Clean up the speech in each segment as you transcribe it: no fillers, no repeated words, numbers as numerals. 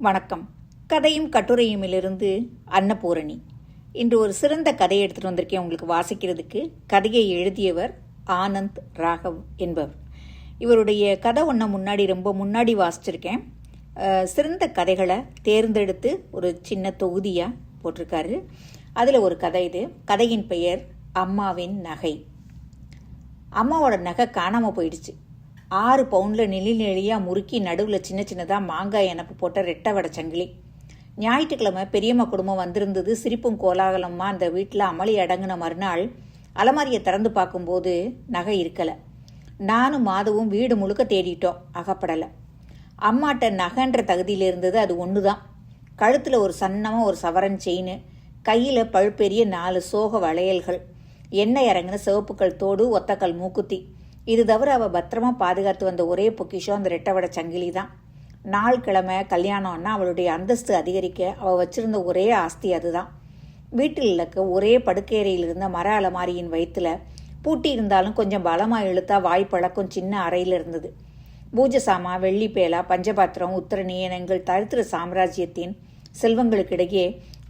வணக்கம். கதையும் கட்டுரையுமிலிருந்து அன்னபூரணி. இன்று ஒரு சிறந்த கதையை எடுத்துகிட்டு வந்திருக்கேன் உங்களுக்கு வாசிக்கிறதுக்கு. கதையை எழுதியவர் ஆனந்த் ராகவ் என்பவர். இவருடைய கதை ரொம்ப முன்னாடி வாசிச்சிருக்கேன். சிறந்த கதைகளை தேர்ந்தெடுத்து ஒரு சின்ன தொகுதியாக போட்டிருக்காரு. அதில் ஒரு கதை இது. கதையின் பெயர் அம்மாவின் நகை. அம்மாவோட நகை காணாமல் போயிடுச்சு. 6 பவுண்டில் நெளியாக முறுக்கி நடுவில் சின்ன சின்னதாக மாங்காய் எனப்பு போட்ட ரெட்டை வடை சங்கிலி. ஞாயிற்றுக்கிழமை பெரியம்மா குடும்பம் வந்திருந்தது. சிரிப்பும் கோலாகலமாக அந்த வீட்டில் அமளி அடங்கின மறுநாள் அலமாரியை திறந்து பார்க்கும்போது நகை இருக்கலை. நானும் மாதவும் வீடு முழுக்க தேடிட்டோம், அகப்படலை. அம்மாட்ட நகைன்ற தகுதியில் இருந்தது அது ஒன்று தான். கழுத்தில் ஒரு சன்னமாக ஒரு சவரன் செயின், கையில் பழுப்பெரிய 4 சோக வளையல்கள், எண்ணெய் இறங்கின சிவப்புக்கள் தோடு, ஒத்தக்கல் மூக்குத்தி. இது தவிர அவள் பத்திரமா பாதுகாத்து வந்த ஒரே பொக்கிஷம் அந்த ரெட்டவடை சங்கிலி தான். நாள் கிழமை கல்யாணம்னா அவளுடைய அந்தஸ்து அதிகரிக்க அவள் வச்சிருந்த ஒரே ஆஸ்தி அதுதான். வீட்டில் இருக்க ஒரே படுக்கையறையில் இருந்த மர அலமாரியின் வயிற்றுல பூட்டி இருந்தாலும் கொஞ்சம் பலமாக இழுத்தா வாய்ப்பழக்கம் சின்ன அறையில் இருந்தது. பூஜை சாமா, வெள்ளி பேலா, பஞ்சபாத்திரம், உத்தரணி என எங்கள் தரித்திர சாம்ராஜ்யத்தின் செல்வங்களுக்கிடையே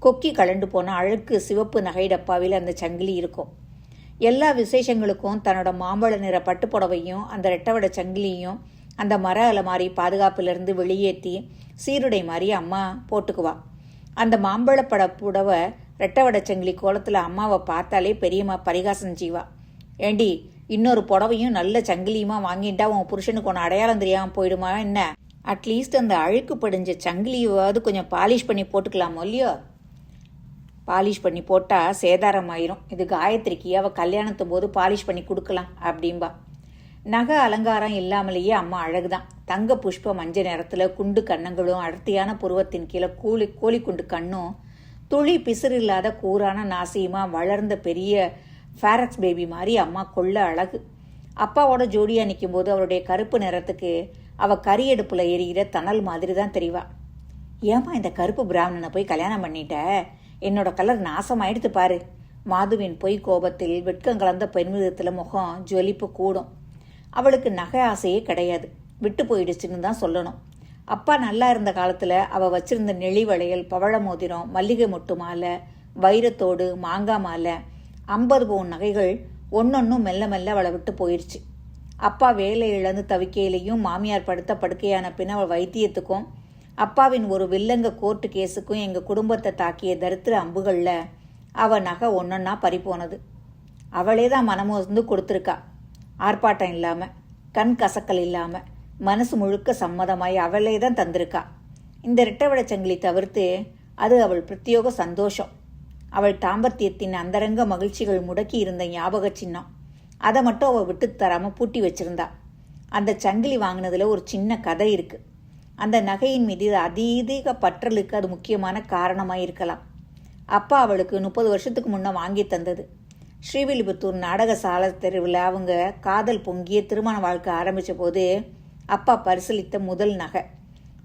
கொக்கி கலண்டு போன அழுக்கு சிவப்பு நகை டப்பாவில் அந்த சங்கிலி இருக்கும். எல்லா விசேஷங்களுக்கும் தன்னோட மாம்பழ நிற பட்டுப்புடவையும் அந்த ரெட்டவடை சங்கிலியும் அந்த மர அலமாரி பாதுகாப்பிலிருந்து வெளியேற்றி சீருடை மாதிரி அம்மா போட்டுக்குவா. அந்த மாம்பழப்பட புடவை ரெட்டவடை சங்கிலி கோலத்தில் அம்மாவை பார்த்தாலே பெரியம்மா பரிகாசம் செய்வா. ஏண்டி, இன்னொரு புடவையும் நல்ல சங்கிலியுமா வாங்கிட்டா உன் புருஷனுக்கு ஒன்று அடையாளம் தெரியாமல் போயிடுமா என்ன? அட்லீஸ்ட் அந்த அழுக்கு படிஞ்ச சங்கிலியாவது கொஞ்சம் பாலிஷ் பண்ணி போட்டுக்கலாமோ இல்லையோ? பாலிஷ் பண்ணி போட்டால் சேதாரம் ஆயிரும். இது காயத்ரிக்கு அவள் கல்யாணத்து போது பாலிஷ் பண்ணி கொடுக்கலாம் அப்படின்பா. நகை அலங்காரம் இல்லாமலேயே அம்மா அழகுதான். தங்க புஷ்ப மஞ்சள் நிறத்தில் குண்டு கண்ணங்களும் அடர்த்தியான புருவத்தின் கீழே கோழி குண்டு கண்ணும் துளி பிசிறு இல்லாத கூரான நாசியுமா வளர்ந்த பெரிய ஃபேரக்ஸ் பேபி மாதிரி அம்மா கொள்ள அழகு. அப்பாவோட ஜோடியாக நிற்கும் போது அவருடைய கருப்பு நிறத்துக்கு அவள் கரியடுப்பில் எரிகிற தணல் மாதிரி தான் தெரிவா. ஏமா இந்த கருப்பு பிராமணனை போய் கல்யாணம் பண்ணிட்ட? என்னோட கலர் நாசமாயிடுத்து பாரு. மாதுவின் பொய் கோபத்தில் வெட்கம் கலந்த பெருமிதத்தில் முகம் ஜொலிப்பு கூடும். அவளுக்கு நகை ஆசையே கிடையாது, விட்டு போயிடுச்சுன்னு தான் சொல்லணும். அப்பா நல்லா இருந்த காலத்தில் அவள் வச்சிருந்த நெளி வளையல், பவழ மோதிரம், மல்லிகை மொட்டு மாலை, வைரத்தோடு, மாங்காய் மாலை, 50 பவுன் நகைகள் ஒன்னொன்னும் மெல்ல மெல்ல அவளை விட்டு போயிடுச்சு. அப்பா வேலை இழந்து தவிக்கையிலையும் மாமியார் படுத்த படுக்கையான பின் அவள் வைத்தியத்துக்கும் அப்பாவின் ஒரு வில்லங்க கோர்ட்டு கேஸுக்கும் எங்கள் குடும்பத்தை தாக்கிய தரித்திர அம்புகளில் அவள் நகை ஒன்றொன்னா பறிப்போனது. அவளே தான் மனமோர்ந்து கொடுத்துருக்கா. ஆர்ப்பாட்டம் இல்லாமல், கண் கசக்கல் இல்லாமல், மனசு முழுக்க சம்மதமாய் அவளே தான் தந்திருக்கா. இந்த ரெட்டவடை சங்கிலி தவிர்த்து அது அவள் பிரத்யோக சந்தோஷம். அவள் தாம்பத்தியத்தின் அந்தரங்க மகிழ்ச்சிகள் முடக்கி இருந்த ஞாபக சின்னம். அதை மட்டும் அவள் விட்டு தராமல் பூட்டி வச்சிருந்தா. அந்த சங்கிலி வாங்கினதில் ஒரு சின்ன கதை இருக்குது. அந்த நகையின் மீது அதீத பற்றலுக்கு அது முக்கியமான காரணமாக இருக்கலாம். அப்பா அவளுக்கு 30 வருஷத்துக்கு முன்னே வாங்கி தந்தது. ஸ்ரீவில்லிபுத்தூர் நாடக சாலை தெருவில் அவங்க காதல் பொங்கிய திருமண வாழ்க்கை ஆரம்பித்த போது அப்பா பரிசீலித்த முதல் நகை.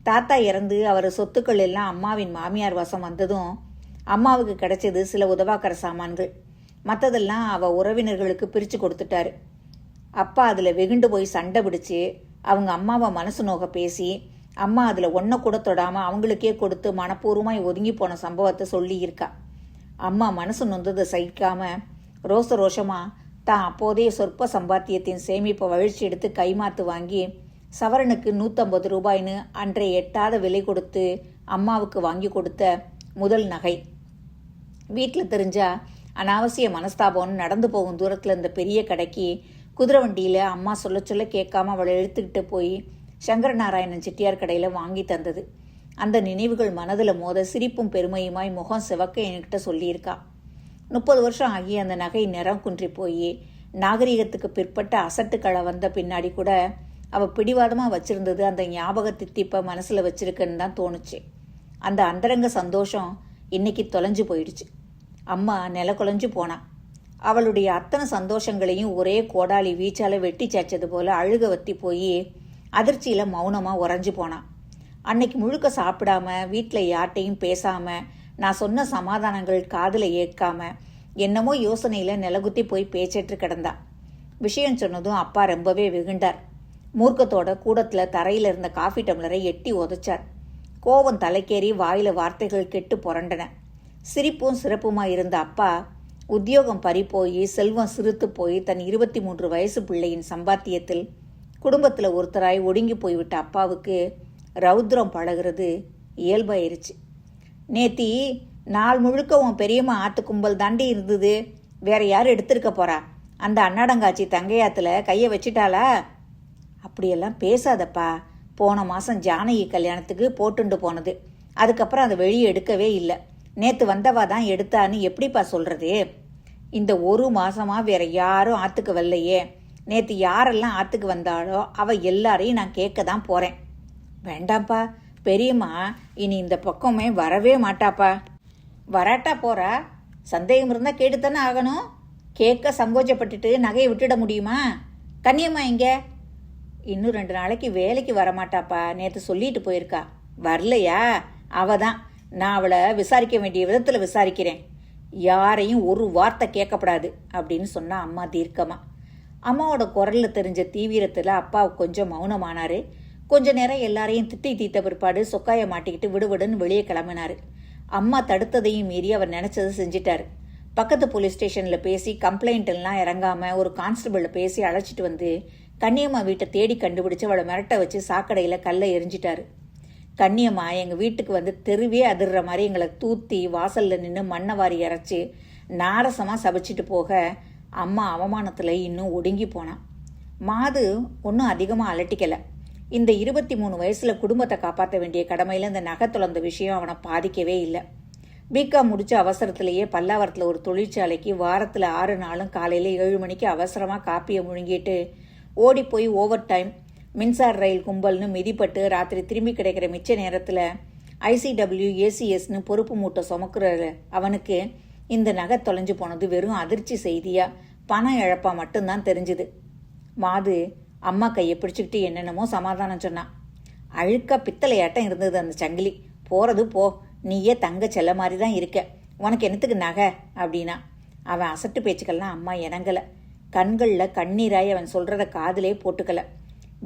தாத்தா இறந்து அவர் சொத்துக்கள் எல்லாம் அம்மாவின் மாமியார் வசம் வந்ததும் அம்மாவுக்கு கிடைச்சது சில உதவாக்கர சாமான்கள். மற்றதெல்லாம் அவள் உறவினர்களுக்கு பிரித்து கொடுத்துட்டாரு. அப்பா அதில் வெகுண்டு போய் சண்டை பிடிச்சி அவங்க அம்மாவை மனசு நோக பேசி அம்மா அதில் ஒன்றை கூட தொடாமல் அவங்களுக்கே கொடுத்து மனப்பூர்வமாய் ஒதுங்கி போன சம்பவத்தை சொல்லியிருக்கா. அம்மா மனசு நொந்ததை சகிக்காமல் ரோஷமாக தான் அப்போதைய சொற்ப சம்பாத்தியத்தின் சேமிப்பை வழிச்சு எடுத்து கைமாத்து வாங்கி சவரனுக்கு 150 ரூபாய்னு அன்றைய எட்டாத விலை கொடுத்து அம்மாவுக்கு வாங்கி கொடுத்த முதல் நகை. வீட்டில் தெரிஞ்சா அனாவசிய மனஸ்தாபம்னு நடந்து போகும் தூரத்தில் இருந்த பெரிய கடைக்கு குதிரை வண்டியில் அம்மா சொல்ல கேட்காம அவளை இழுத்துக்கிட்டு போய் சங்கரநாராயணன் செட்டியார் கடையில் வாங்கி தந்தது. அந்த நினைவுகள் மனதில் மோத சிரிப்பும் பெருமையுமாய் முகம் சிவக்க என்கிட்ட சொல்லியிருக்கா. 30 வருஷம் ஆகி அந்த நகை நிறம் குன்றி போய் நாகரிகத்துக்கு பிற்பட்ட அசட்டுக்களை வந்த பின்னாடி கூட அவள் பிடிவாதமாக வச்சிருந்தது அந்த ஞாபக தித்திப்பை மனசில் வச்சிருக்குன்னு தான் தோணுச்சு. அந்த அந்தரங்க சந்தோஷம் இன்னைக்கு தொலைஞ்சு போயிடுச்சு. அம்மா நில குலைஞ்சு போனா. அவளுடைய அத்தனை சந்தோஷங்களையும் ஒரே கோடாலி வீச்சால வெட்டி சாய்ச்சது போல அழுக வத்தி போய் அதிர்ச்சியில் மௌனமாக உறைஞ்சு போனான். அன்னைக்கு முழுக்க சாப்பிடாம, வீட்டில் யார்ட்டையும் பேசாமல், நான் சொன்ன சமாதானங்கள் காதில் ஏற்காம, என்னமோ யோசனையில் நிலகுத்தி போய் பேச்சிட்டு கிடந்தா. விஷயம் சொன்னதும் அப்பா ரொம்பவே வெகுண்டார். மூர்க்கத்தோட கூடத்தில் தரையில் இருந்த காஃபி டம்ளரை எட்டி உதைச்சார். கோபம் தலைக்கேறி வாயில வார்த்தைகள் கெட்டு புரண்டன. சிரிப்பும் சிறப்புமாய் இருந்த அப்பா உத்தியோகம் பறிப்போய் செல்வம் சிறுத்து போய் தன் 23 வயசு பிள்ளையின் சம்பாத்தியத்தில் குடும்பத்தில் ஒருத்தராய் ஒடுங்கி போய்விட்ட அப்பாவுக்கு ரௌத்ரம் பழகிறது இயல்பாயிருச்சு. நேத்தி நாள் முழுக்க உன் பெரியம்மா ஆத்து கும்பல் தாண்டி இருந்தது, வேற யார் எடுத்திருக்க போறா? அந்த அன்னாடங்காட்சி தங்கையாத்துல கையை வச்சிட்டாளா? அப்படியெல்லாம் பேசாதப்பா. போன மாதம் ஜானகி கல்யாணத்துக்கு போட்டுண்டு போனது, அதுக்கப்புறம் அதை வெளியே எடுக்கவே இல்லை. நேற்று வந்தவா தான் எடுத்தான்னு எப்படிப்பா சொல்றது? இந்த ஒரு மாசமா வேற யாரும் ஆத்துக்கு வரலையே. நேற்று யாரெல்லாம் ஆத்துக்கு வந்தாலோ அவ எல்லாரையும் நான் கேட்க தான் போறேன். வேண்டாம்ப்பா, பெரியம்மா இனி இந்த பக்கமே வரவே மாட்டாப்பா. வராட்டா போறா, சந்தேகம் இருந்தால் கேட்டுத்தானே ஆகணும். கேட்க சங்கோச்சப்பட்டுட்டு நகையை விட்டுட முடியுமா? கன்னியம்மா இங்க இன்னும் 2 நாளைக்கு வேலைக்கு வரமாட்டாப்பா, நேற்று சொல்லிட்டு போயிருக்கா. வரலையா? அவ தான். நான் அவளை விசாரிக்க வேண்டிய விதத்தில் விசாரிக்கிறேன். யாரையும் ஒரு வார்த்தை கேட்கப்படாது அப்படின்னு சொன்னா அம்மா தீர்க்கமா. அம்மாவோட குரலில் தெரிஞ்ச தீவிரத்தில் அப்பா கொஞ்சம் மௌனமானாரு. கொஞ்ச நேரம் எல்லாரையும் திட்டி தீத்த பிற்பாடு சொக்காயை மாட்டிக்கிட்டு விடுவிடுன்னு வெளியே கிளம்பினாரு. அம்மா தடுத்ததையும் மீறி அவர் நினைச்சதை செஞ்சிட்டாரு. பக்கத்து போலீஸ் ஸ்டேஷனில் பேசி கம்ப்ளைண்ட் எல்லாம் இறங்காம ஒரு கான்ஸ்டபிளில் பேசி அழைச்சிட்டு வந்து கன்னியம்மா வீட்டை தேடி கண்டுபிடிச்சு அவளை மிரட்ட வச்சு சாக்கடையில் கல்லை எரிஞ்சிட்டாரு. கன்னியம்மா எங்கள் வீட்டுக்கு வந்து தெருவே அதிர்ற மாதிரி எங்களை தூத்தி வாசலில் நின்று மண்ணை வாரி இறைச்சி நாரசமாக சபிச்சிட்டு போக அம்மா அவமானத்தில் இன்னும் ஒடுங்கி போனான். மாது ஒன்றும் அதிகமாக அலட்டிக்கலை. இந்த 23 வயசில் குடும்பத்தை காப்பாற்ற வேண்டிய கடமையில் இந்த நகை தொலைந்த விஷயம் அவனை பாதிக்கவே இல்லை. பிகாம் முடிச்ச அவசரத்திலேயே பல்லாவரத்தில் ஒரு தொழிற்சாலைக்கு வாரத்தில் 6 நாளும் காலையில் 7 மணிக்கு அவசரமாக காப்பியை முழுங்கிட்டு ஓடி போய் ஓவர் டைம் மின்சார ரயில் கும்பல்னு மிதிப்பட்டு ராத்திரி திரும்பி கிடைக்கிற மிச்ச நேரத்தில் ICW ACSன்னு பொறுப்பு மூட்டை சுமக்கிற அவனுக்கு இந்த நகை தொலைஞ்சு போனது வெறும் அதிர்ச்சி செய்தியா பணம் இழப்பா மட்டும்தான் தெரிஞ்சுது. மாது அம்மா கையை பிடிச்சிக்கிட்டு என்னென்னமோ சமாதானம் சொன்னான். அழுக்கா பித்தளையாட்டம் இருந்தது அந்த சங்கிலி. போறது போ, நீயே தங்க செல்ல மாதிரி தான் இருக்க, உனக்கு என்னத்துக்கு நகை அப்படின்னா. அவன் அசட்டு பேச்சுக்கெல்லாம் அம்மா இணங்கலை. கண்களில் கண்ணீராய் அவன் சொல்கிறத காதிலே போட்டுக்கல.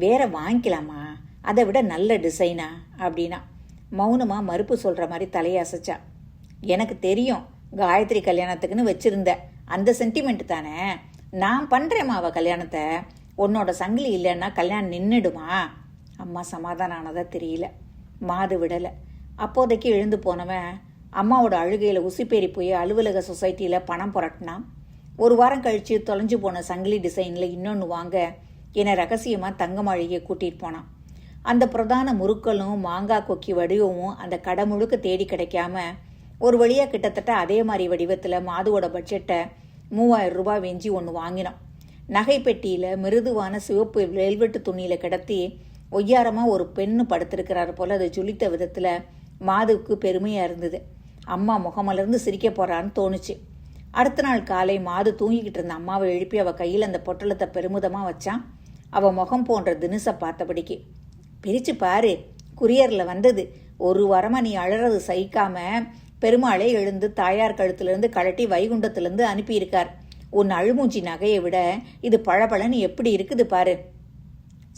வேற வாங்கிக்கலாமா, அதை விட நல்ல டிசைனா அப்படின்னா. மௌனமாக மறுப்பு சொல்கிற மாதிரி தலையை அசைச்சா. எனக்கு தெரியும், காயத்ரி கல்யாணத்துக்குன்னு வச்சிருந்த அந்த சென்டிமெண்ட் தானே. நான் பண்ணுறேம்மா அவள் கல்யாணத்தை, உன்னோட சங்கிலி இல்லைன்னா கல்யாணம் நின்றுடுமா? அம்மா சமாதானம் ஆனதா தெரியல. மாது விடலை. அப்போதைக்கு எழுந்து போனவன் அம்மாவோட அழுகையில் உசிப்பேறி போய் அலுவலக சொசைட்டியில் பணம் புரட்டினான். ஒரு வாரம் கழித்து தொலைஞ்சு போன சங்கிலி டிசைனில் இன்னொன்று வாங்க என்னை ரகசியமாக தங்க மாளிகையை கூட்டிகிட்டு போனான். அந்த பிரதான முறுக்களும் மாங்காய் கொக்கி வடிவமும் அந்த கடை முழுக்க தேடி கிடைக்காம ஒரு வழியாக கிட்டத்தட்ட அதே மாதிரி வடிவத்தில் மாதுவோட பட்ஜெட்டை 3000 ரூபாய் வெஞ்சி ஒன்று வாங்கினோம். நகை பெட்டியில் மிருதுவான சிவப்பு வெல்வெட்டு துணியில் கிடத்தி ஒய்யாரமாக ஒரு பெண்ணு படுத்திருக்கிறாரு போல் அதை ஜொலித்த விதத்தில் மாதுவுக்கு பெருமையாக இருந்தது. அம்மா முகமலர்ந்து சிரிக்க போகிறான்னு தோணுச்சு. அடுத்த நாள் காலை மாது தூங்கிக்கிட்டு இருந்த அம்மாவை எழுப்பி அவள் கையில் அந்த பொட்டலத்தை பெருமிதமாக வச்சான். அவள் முகம் போன்ற தினுசை பார்த்தபடிக்கு. பிரித்து பாரு, குரியரில் வந்தது. ஒரு வாரமாக நீ அழறது சகிக்காம பெருமாளே எழுந்து தாயார் கழுத்துலேருந்து கழட்டி வைகுண்டத்திலேருந்து அனுப்பியிருக்கார். உன் அழுமூஞ்சி நகையை விட இது பழபழன்னு எப்படி இருக்குது பாரு.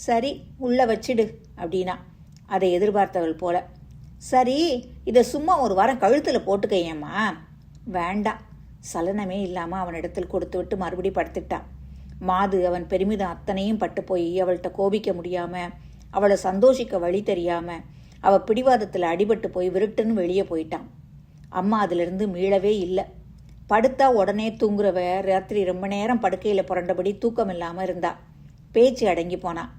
சரி, உள்ள வச்சிடு அப்படின்னா அதை எதிர்பார்த்தவள் போல. சரி, இதை சும்மா ஒரு வாரம் கழுத்தில் போட்டுக்கையம்மா. வேண்டாம். சலனமே இல்லாமல் அவனிடத்தில் கொடுத்து விட்டு மறுபடி படுத்துட்டான். மாது அவன் பெருமிதம் அத்தனையும் பட்டு போய் அவள்கிட்ட கோபிக்க முடியாமல், அவளை சந்தோஷிக்க வழி தெரியாமல், அவள் பிடிவாதத்தில் அடிபட்டு போய் விருட்டுன்னு வெளியே போயிட்டான். அம்மா அதிலிருந்து மீளவே இல்லை. படுத்தா உடனே தூங்குறவ ராத்திரி ரொம்ப நேரம் படுக்கையில் புரண்டபடி தூக்கம் இல்லாமல் இருந்தா. பேச்சு அடங்கி போனான்.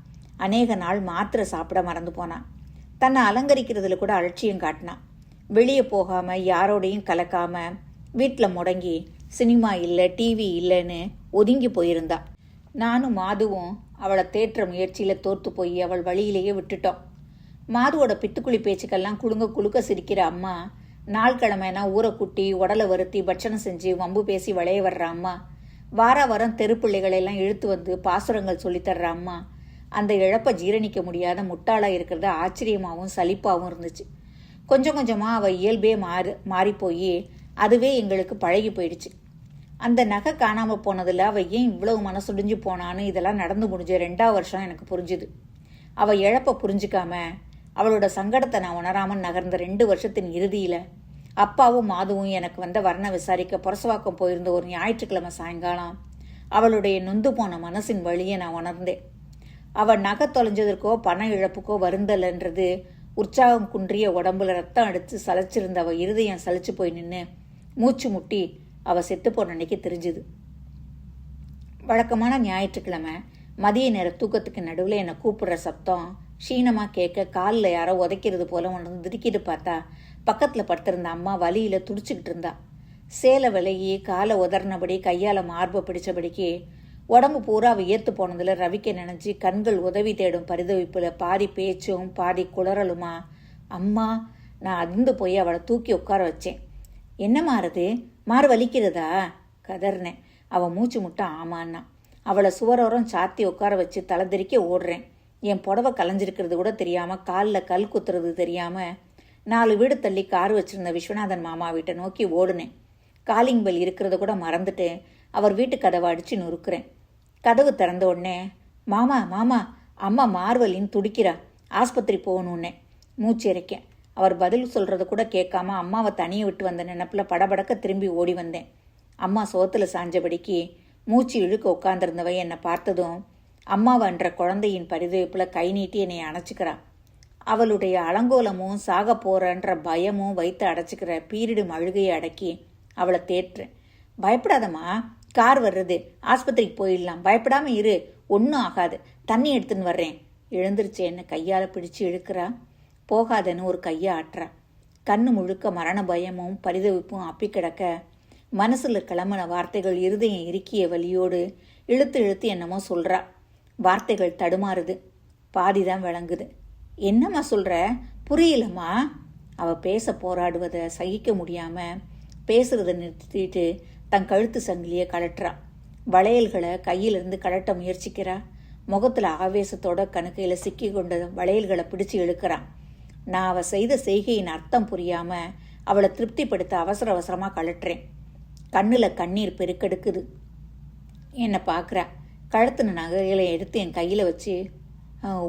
அநேக நாள் மாத்திரை சாப்பிட மறந்து போனான். தன்னை அலங்கரிக்கிறதுல கூட அலட்சியம் காட்டினான். வெளியே போகாமல் யாரோடையும் கலக்காமல் வீட்டில் முடங்கி சினிமா இல்லை டிவி இல்லைன்னு ஒதுங்கி போயிருந்தா. நானும் மாதுவும் அவளை தேற்ற முயற்சியில் தோற்று போய் அவள் வழியிலேயே விட்டுட்டோம். மாதுவோட பித்துக்குழி பேச்சுக்கெல்லாம் குலுக்க சிரிக்கிற அம்மா, நாள் கிழமைனா ஊரை குட்டி உடலை வருத்தி பட்சணம் செஞ்சு வம்பு பேசி விளைய வர்ற அம்மா, வாரம் தெருப்பிள்ளைகளெல்லாம் இழுத்து வந்து பாசுரங்கள் சொல்லித்தர்ற அம்மா, அந்த இழப்பை ஜீரணிக்க முடியாத முட்டாளாக இருக்கிறது ஆச்சரியமாகவும் சலிப்பாகவும் இருந்துச்சு. கொஞ்சம் கொஞ்சமாக அவள் இயல்பே மாறிப்போய் அதுவே எங்களுக்கு பழகி போயிடுச்சு. அந்த நகை காணாமல் போனதில் அவள் ஏன் இவ்வளவு மனசுடிஞ்சு போனான்னு இதெல்லாம் நடந்து முடிஞ்ச 2ஆவது வருஷம் எனக்கு புரிஞ்சுது. அவள் இழப்பை புரிஞ்சுக்காம அவளோட சங்கடத்தை நான் உணராமல் நகர்ந்த 2 வருஷத்தின் இறுதியில் அப்பாவும் மாதுவும் எனக்கு வந்த வர்ண விசாரிக்க புரசவாக்கம் போயிருந்த ஒரு ஞாயிற்றுக்கிழமை சாயங்காலம் அவளுடைய நொந்து போன மனசின் வழியை நான் உணர்ந்தேன். அவள் நகை தொலைஞ்சதற்கோ பண இழப்புக்கோ வருந்தல்ன்றது உற்சாகம் குன்றிய உடம்புல ரத்தம் அடித்து சளைச்சிருந்த அவள் இருதயம் சலிச்சு போய் நின்று மூச்சு முட்டி அவள் செத்து போன அன்னைக்கு தெரிஞ்சுது. வழக்கமான ஞாயிற்றுக்கிழமை மதிய நேர தூக்கத்துக்கு நடுவில் என்னை கூப்பிடுற சத்தம் க்ஷீணமாக கேட்க காலில் யாரோ உதைக்கிறது போல உணர்ந்து திருக்கிட்டு பார்த்தா பக்கத்தில் படுத்திருந்த அம்மா வலியில் துடிச்சுக்கிட்டு இருந்தா. சேலை விலகி காலை உதறினபடி கையால் மார்பை பிடிச்சபடிக்கு உடம்பு பூரா வியர்த்து போனதில் ரவிக்க நினைச்சு கண்கள் உதவி தேடும் பரிதவிப்பில் பாதி பேச்சும் பாதி குளறலுமா அம்மா நான் அதிர்ந்து போய் அவளை தூக்கி உட்கார வச்சேன். என்ன மாறுது, மாறு வலிக்கிறதா கதர்னேன். அவள் மூச்சு முட்டை ஆமான்னா. அவளை சுவரோரம் சாத்தி உட்கார வச்சு தலைதிரிக்க ஓடுறேன். என் புடவை கலைஞ்சிருக்கிறது கூட தெரியாமல் காலில் கல் குத்துறது தெரியாமல் 4 வீடு தள்ளி கார் வச்சிருந்த விஸ்வநாதன் மாமா வீட்டை நோக்கி ஓடுனேன். காலிங் பெல் இருக்கிறத கூட மறந்துட்டு அவர் வீட்டு கதவை அடித்து நொறுக்கிறேன். கதவு திறந்த உடனே மாமா மாமா அம்மா மார்வலின்னு துடிக்கிறா, ஆஸ்பத்திரி போகணுன்னே. மூச்சு இறைக்கேன். அவர் பதில் சொல்கிறத கூட கேட்காம அம்மாவை தனியை விட்டு வந்த நினப்பில் படபடக்க திரும்பி ஓடி வந்தேன். அம்மா சோத்தில் சாஞ்சபடிக்கு மூச்சு இழுக்க உட்காந்துருந்தவ என்னை பார்த்ததும் அம்மாவன்ற குழந்தையின் பரிதவிப்பில் கை நீட்டி என்னை அணைச்சிக்கிறா. அவளுடைய அலங்கோலமும் சாக போறன்ற பயமும் வைத்து அடைச்சிக்கிற பீரிடும் அழுகையை அடக்கி அவளை தேற்றுறேன். பயப்படாதம்மா, கார் வர்றது, ஆஸ்பத்திரிக்கு போயிடலாம், பயப்படாமல் இரு, ஒன்றும் ஆகாது, தண்ணி எடுத்துன்னு வர்றேன். எழுந்திருச்சு என்னை கையால் பிடிச்சு இழுக்கிறா. போகாதன்னு ஒரு கையை ஆட்டுறா. கண்ணு முழுக்க மரண பயமும் பரிதவிப்பும் அப்பி கிடக்க மனசில் கிளம்பின வார்த்தைகள் இருதயம் இறுக்கிய வலியோடு இழுத்து இழுத்து என்னமோ சொல்கிறா. வார்த்தைகள் தடுமாறுது, பாதிதான் விளங்குது. என்னம்மா சொல்கிற, புரியலம்மா. அவள் பேச போராடுவதை சகிக்க முடியாமல் பேசுறதை நிறுத்திட்டு தன் கழுத்து சங்கிலியை கலட்டுறா. வளையல்களை கையிலிருந்து கலட்ட முயற்சிக்கிறா. முகத்தில் ஆவேசத்தோட கணுக்கையில் சிக்கி கொண்ட வளையல்களை பிடிச்சு இழுக்கிறான். நான் அவள் செய்த செய்கையின் அர்த்தம் புரியாமல் அவளை திருப்திப்படுத்த அவசர அவசரமாக கலட்டுறேன். கண்ணில் கண்ணீர் பெருக்கெடுக்குது. என்னை பார்க்குறா. கழுத்துன நகைகளை எடுத்து என் கையில் வச்சு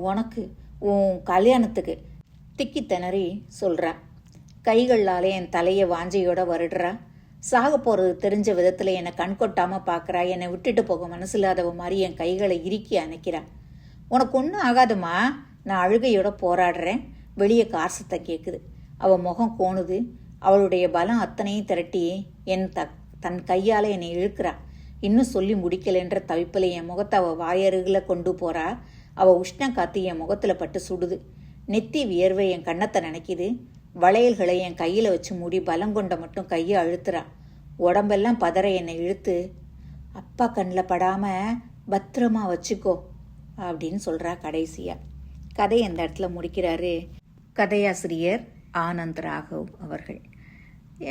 உனக்கு உன் கல்யாணத்துக்கு திக்கி திணறி சொல்கிறா. கைகளாலே என் தலையை வாஞ்சையோட வருடுறா. சாக போகிறது தெரிஞ்ச விதத்தில் என்னை கண் கொட்டாமல் பார்க்குறா. என்னை விட்டுட்டு போக மனசில்லாதவ மாதிரி என் கைகளை இறுக்கி அணைக்கிறா. உனக்கு ஒன்றும் ஆகாதுமா, நான் அழுகையோட போராடுறேன். வெளியே கார் சத்தம் கேட்குது. அவள் முகம் கோணுது. அவளுடைய பலம் அத்தனையும் திரட்டி தன் கையால் என்னை இழுக்கிறா. இன்னும் சொல்லி முடிக்கலைன்ற தவிப்பில் என் முகத்தை அவள் வாயருகில் கொண்டு போகிறா. அவள் உஷ்ணம் காத்து என் முகத்தில் பட்டு சுடுது. நெத்தி வியர்வை என் கண்ணத்தை நினைக்குது. வளையல்களை என் கையில் வச்சு மூடி பலம் கொண்ட மட்டும் கையை அழுத்துறா. உடம்பெல்லாம் பதற என்னை இழுத்து அப்பா கண்ணில் படாமல் பத்திரமா வச்சுக்கோ அப்படின்னு சொல்கிறா கடைசியாக. கதையை அந்த இடத்துல முடிக்கிறாரு கதையாசிரியர் ஆனந்த் ராகவ் அவர்கள்.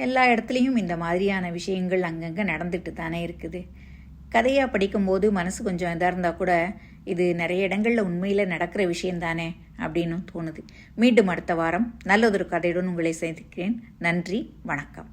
எல்லா இடத்துலையும் இந்த மாதிரியான விஷயங்கள் அங்கங்கே நடந்துட்டு தானே இருக்குது. கதையாக படிக்கும்போது மனசு கொஞ்சம் இதாக இருந்தால் கூட இது நிறைய இடங்களில் உண்மையில் நடக்கிற விஷயந்தானே அப்படின்னு தோணுது. மீண்டும் அடுத்த வாரம் நல்லதொரு கதையுடன் உங்களை சந்திக்கிறேன். நன்றி, வணக்கம்.